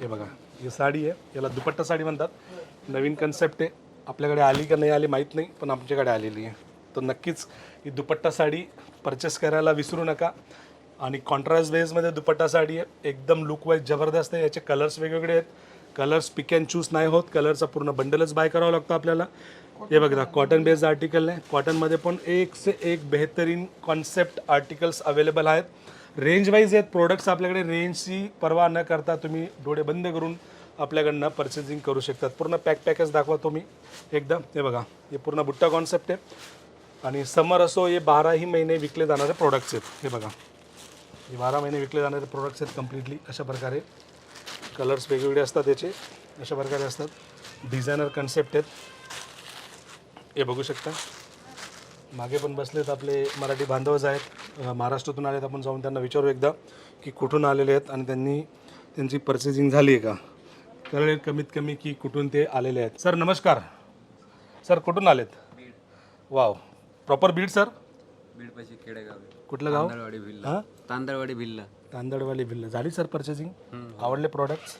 हे बघा, ही साडी आहे, याला दुपट्टा साडी म्हणतात. नवीन कन्सेप्ट आहे, आपल्याकडे आली का नाही आली माहीत नाही, पण आमच्याकडे आलेली आहे. तर नक्कीच ही दुपट्टा साडी परचेस करायला विसरू नका. आणि कॉन्ट्रास्ट बेसमध्ये दुपट्टा साडी आहे, एकदम लुक वाईज जबरदस्त आहे. याचे कलर्स वेगवेगळे आहेत, कलर्स पिक अँड चूज नाही होत, कलरचा पूर्ण बंडलच बाय करावं लागतं आपल्याला. हे बघा, कॉटन बेस्ड आर्टिकल आहे, कॉटनमध्ये पण एक से एक बेहतरीन कॉन्सेप्ट आर्टिकल्स अवेलेबल आहेत. रेंज वाईज आहेत प्रोडक्ट्स आपल्याकडे, रेंजची पर्वा न करता तुम्ही डोळे बंद करून आपल्याकडनं परचेसिंग करू शकतात. पूर्ण पॅकेज दाखवतो मी एकदम. हे बघा, हे पूर्ण बुट्टा कॉन्सेप्ट आहे आणि समर असो हे 12ही महिने विकले जाणारे प्रोडक्ट्स आहेत. हे बघा, हे 12 महिने विकले जाणारे प्रोडक्ट्स आहेत कम्प्लिटली. अशा प्रकारे कलर्स वेगवेगळे असतात याचे, अशा प्रकारे असतात. डिझायनर कन्सेप्ट आहेत, हे बघू शकता. मागे पण बसलेत आपले मराठी बांधवच आहेत, महाराष्ट्रातून आलेत. आपण जाऊन त्यांना विचारू एकदा की कुठून आलेले आहेत आणि त्यांची परचेसिंग झाली आहे का, कळेल कमीत कमी की कुठून ते आलेले आहेत. सर नमस्कार. सर कुठून आलेत? Wow, proper Beed sir? Beed पाशी खेडेगाव. कुठलं गाव? तांदळवाडी भिल्ला. तांदळवाडी भिल्ला. तांदळवाली भिल्ल. झाली सर परचेसिंग? आवडले प्रोडक्ट्स?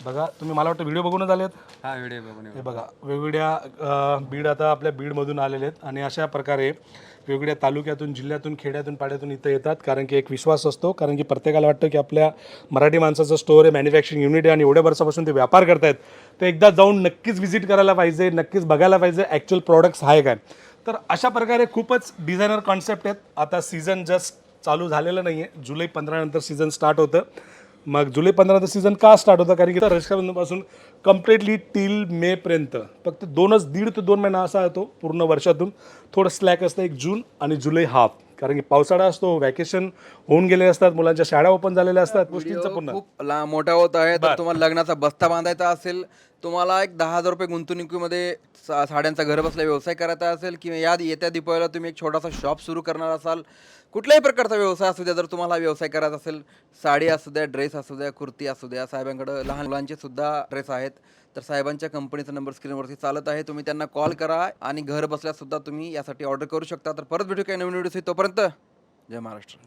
बघा, तुम्ही मला वाटतं व्हिडिओ बघूनच आलेत. हा व्हिडिओ बघून हे बघा, वेगवेगळ्या बीड आता आपल्या बीडमधून आलेले आहेत आणि अशा प्रकारे वेगवेगळ्या तालुक्यातून, जिल्ह्यातून, खेड्यातून, पाड्यातून इथं येतात. कारण की एक विश्वास असतो, कारण की प्रत्येकाला वाटतं की आपल्या मराठी माणसाचं स्टोअर आहे, मॅन्युफॅक्चरिंग युनिट आहे आणि एवढ्या वर्षापासून ते व्यापार करतायत. तर एकदा जाऊन नक्कीच व्हिजिट करायला पाहिजे, नक्कीच बघायला पाहिजे ॲक्च्युअल प्रॉडक्ट्स आहे काय. तर अशा प्रकारे खूपच डिझायनर कॉन्सेप्ट आहेत. आता सीझन जस्ट चालू झालेलं नाही आहे, जुलै 15 नंतर सीझन स्टार्ट होतं. मग जुलै 15 सीझन का स्टार्ट होतं? कारण की रक्षाबंधनपासून कम्प्लिटली टिल मेपर्यंत फक्त 1.5 ते 2 महिना असा येतो पूर्ण वर्षातून. थोडं स्लॅक असतं, एक जून आणि जुलै हाफ, कारण की पावसाळा असतो, वॅकेशन होऊन गेले असतात, मुलांच्या शाळा ओपन झालेल्या असतात, गोष्टींचं पूर्ण. खूप मोठा होत आहे. तर तुम्हाला लग्नाचा बस्ता बांधायचा असेल, तुम्हाला एक 10,000 रुपये गुंतवणुकीमध्ये साड्यांचा घर बसल्या व्यवसाय करायचा असेल, किंवा येत्या दिपावलीला तुम्ही एक छोटासा शॉप सुरू करणार असाल, कुठल्याही प्रकारचा व्यवसाय असू द्या, जर तुम्हाला व्यवसाय करायचा असेल, साडी असू द्या, ड्रेस असू द्या, कुर्ती असू द्या, साहेबांकडे लहान मुलांचे सुद्धा ड्रेस आहेत. तर साहेबांच्या कंपनीचा नंबर स्क्रीनवरती चालत आहे, तुम्ही त्यांना कॉल करा आणि घर बसल्या सुद्धा तुम्ही यासाठी ऑर्डर करू शकता. तर परत भेटू काही नवीन व्हिडिओ. तोपर्यंत जय महाराष्ट्र.